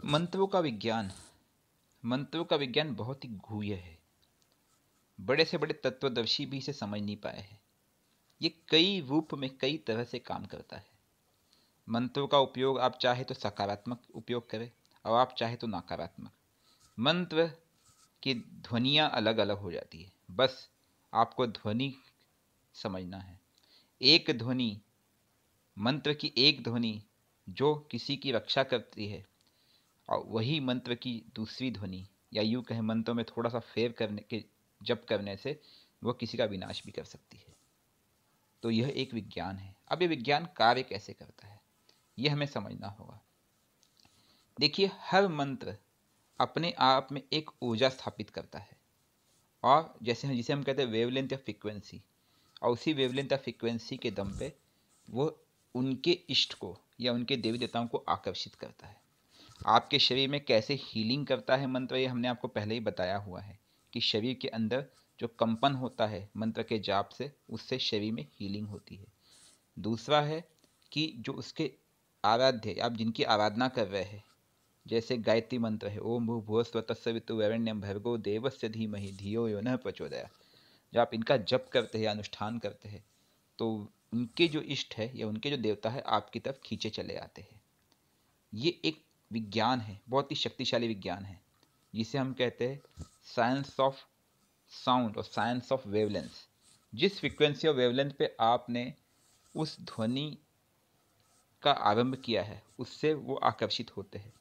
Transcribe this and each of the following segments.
मंत्रों का विज्ञान मंत्रों का विज्ञान बहुत ही गूढ़ है। बड़े से बड़े तत्वदर्शी भी इसे समझ नहीं पाए हैं। ये कई रूप में कई तरह से काम करता है। मंत्रों का उपयोग आप चाहे तो सकारात्मक उपयोग करें और आप चाहे तो नकारात्मक। मंत्र की ध्वनियाँ अलग अलग हो जाती है, बस आपको ध्वनि समझना है। एक ध्वनि, मंत्र की एक ध्वनि जो किसी की रक्षा करती है, और वही मंत्र की दूसरी ध्वनि, या यूँ कहें मंत्रों में थोड़ा सा फेर करने के जप करने से वो किसी का विनाश भी कर सकती है। तो यह एक विज्ञान है। अब ये विज्ञान कार्य कैसे करता है, ये हमें समझना होगा। देखिए, हर मंत्र अपने आप में एक ऊर्जा स्थापित करता है, और जिसे हम कहते हैं वेवलेंथ या फ्रीक्वेंसी, और उसी वेवलेंथ या फ्रीक्वेंसी के दम पे वो उनके इष्ट को या उनके देवी देवताओं को आकर्षित करता है। आपके शरीर में कैसे हीलिंग करता है मंत्र, ये हमने आपको पहले ही बताया हुआ है कि शरीर के अंदर जो कंपन होता है मंत्र के जाप से, उससे शरीर में हीलिंग होती है। दूसरा है कि जो उसके आराध्य, आप जिनकी आराधना कर रहे हैं, जैसे गायत्री मंत्र है, ओम भूर्भुवः स्वः तत्सवितुर्वरेण्यं भर्गो देवस्य धीमहि धियो यो नः प्रचोदयात्। जब आप इनका जप करते हैं, अनुष्ठान करते हैं, तो उनके जो इष्ट है या उनके जो देवता है आपकी तरफ खींचे चले आते हैं। ये एक विज्ञान है, बहुत ही शक्तिशाली विज्ञान है, जिसे हम कहते हैं साइंस ऑफ साउंड और साइंस ऑफ वेवलेंस। जिस फ्रीक्वेंसी और वेवलेंथ पे आपने उस ध्वनि का आरंभ किया है, उससे वो आकर्षित होते हैं।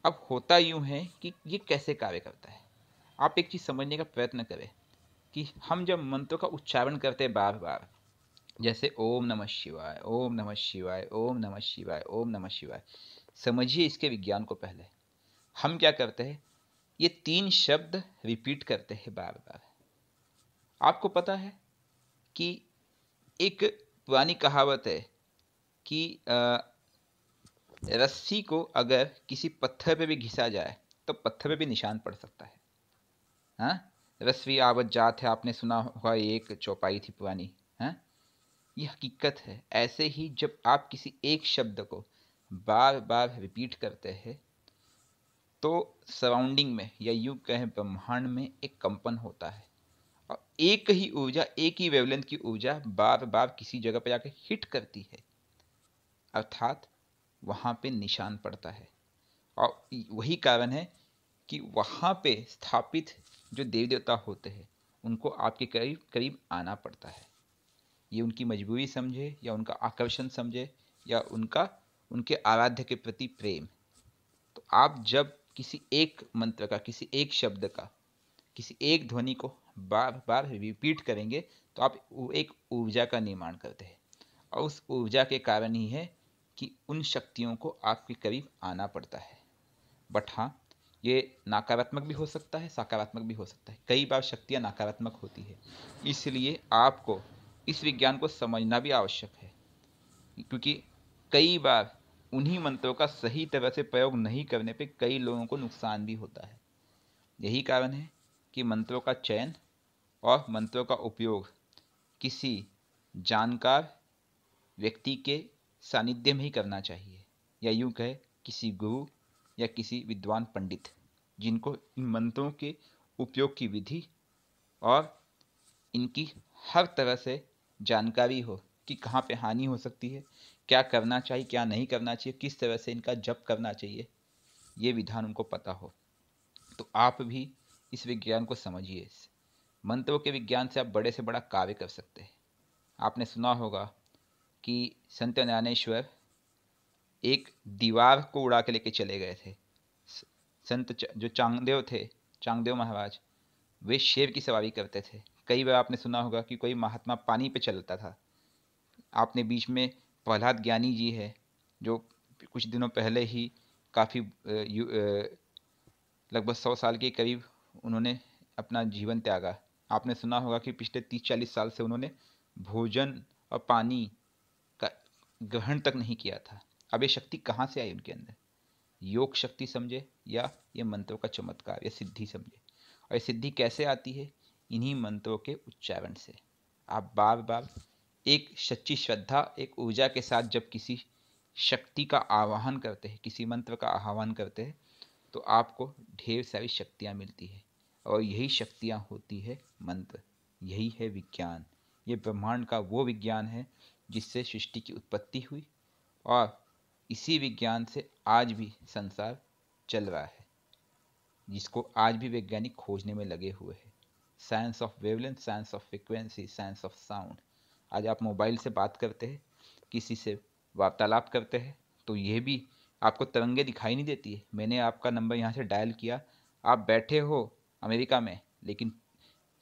अब होता यूं है कि ये कैसे कार्य करता है। आप एक चीज़ समझने का प्रयत्न करें कि हम जब मंत्रों का उच्चारण करते हैं बार बार, जैसे ओम नमः शिवाय, ओम नमः शिवाय, ओम नमः शिवाय, ओम नमः शिवाय, समझिए इसके विज्ञान को। पहले हम क्या करते हैं, ये 3 शब्द रिपीट करते हैं बार बार। आपको पता है कि एक पुरानी कहावत है कि रस्सी को अगर किसी पत्थर पे भी घिसा जाए तो पत्थर पे भी निशान पड़ सकता है। हाँ, रस्सी आवत जात है, आपने सुना होगा, एक चौपाई थी पुरानी। हाँ, ये हकीकत है। ऐसे ही जब आप किसी एक शब्द को बार बार रिपीट करते हैं, तो सराउंडिंग में या यूं कहें ब्रह्मांड में एक कंपन होता है, और एक ही ऊर्जा, एक ही वेवलेंथ की ऊर्जा बार बार किसी जगह पर जाकर हिट करती है, अर्थात वहाँ पे निशान पड़ता है। और वही कारण है कि वहाँ पे स्थापित जो देवी देवता होते हैं, उनको आपके करीब करीब आना पड़ता है। ये उनकी मजबूरी समझे या उनका आकर्षण समझे या उनके आराध्य के प्रति प्रेम। तो आप जब किसी एक मंत्र का, किसी एक शब्द का, किसी एक ध्वनि को बार बार रिपीट करेंगे, तो आप एक ऊर्जा का निर्माण करते हैं, और उस ऊर्जा के कारण ही है कि उन शक्तियों को आपके करीब आना पड़ता है। बट हाँ, ये नकारात्मक भी हो सकता है, सकारात्मक भी हो सकता है। कई बार शक्तियाँ नकारात्मक होती है, इसलिए आपको इस विज्ञान को समझना भी आवश्यक है, क्योंकि कई बार उन्हीं मंत्रों का सही तरह से प्रयोग नहीं करने पे कई लोगों को नुकसान भी होता है। यही कारण है कि मंत्रों का चयन और मंत्रों का उपयोग किसी जानकार व्यक्ति के सानिध्य में ही करना चाहिए, या यूं कहे किसी गुरु या किसी विद्वान पंडित, जिनको इन मंत्रों के उपयोग की विधि और इनकी हर तरह से जानकारी हो कि कहाँ पे हानि हो सकती है, क्या करना चाहिए, क्या नहीं करना चाहिए, किस तरह से इनका जप करना चाहिए, ये विधान उनको पता हो। तो आप भी इस विज्ञान को समझिए। मंत्रों के विज्ञान से आप बड़े से बड़ा कार्य कर सकते हैं। आपने सुना होगा कि संत ज्ञानेश्वर एक दीवार को उड़ा के लेके चले गए थे। संत जो चांगदेव थे, चांगदेव महाराज, वे शेर की सवारी करते थे। कई बार आपने सुना होगा कि कोई महात्मा पानी पे चलता था। आपने बीच में प्रहलाद ज्ञानी जी है, जो कुछ दिनों पहले ही काफ़ी लगभग 100 साल के करीब उन्होंने अपना जीवन त्यागा। आपने सुना होगा कि पिछले 30-40 साल से उन्होंने भोजन और पानी का ग्रहण तक नहीं किया था। अब ये शक्ति कहाँ से आई उनके अंदर? योग शक्ति समझे, या ये मंत्रों का चमत्कार या सिद्धि समझे। और ये सिद्धि कैसे आती है? इन्हीं मंत्रों के उच्चारण से। आप बार बार एक सच्ची श्रद्धा, एक ऊर्जा के साथ जब किसी शक्ति का आवाहन करते हैं, किसी मंत्र का आह्वान करते हैं, तो आपको ढेर सारी शक्तियाँ मिलती है। और यही शक्तियाँ होती है मंत्र, यही है विज्ञान। ये ब्रह्मांड का वो विज्ञान है जिससे सृष्टि की उत्पत्ति हुई, और इसी विज्ञान से आज भी संसार चल रहा है, जिसको आज भी वैज्ञानिक खोजने में लगे हुए हैं। Science of wavelength, science of frequency, science of sound. आज आप मोबाइल से बात करते हैं, किसी से वार्तालाप करते हैं, तो ये भी आपको तरंगे दिखाई नहीं देती है। मैंने आपका नंबर यहाँ से डायल किया, आप बैठे हो अमेरिका में, लेकिन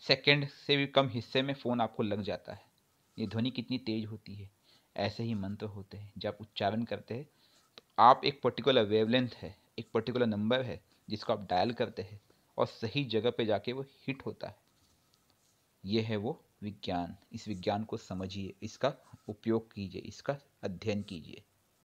सेकंड से भी कम हिस्से में फ़ोन आपको लग जाता है। ये ध्वनि कितनी तेज होती है। ऐसे ही मंत्र होते हैं, जब आप उच्चारण करते हैं तो आप एक पर्टिकुलर वेवलेंथ है, एक पर्टिकुलर नंबर है जिसको आप डायल करते हैं, और सही जगह पे जाके वो हिट होता है। ये है वो विज्ञान। इस विज्ञान को समझिए, इसका उपयोग कीजिए, इसका अध्ययन कीजिए।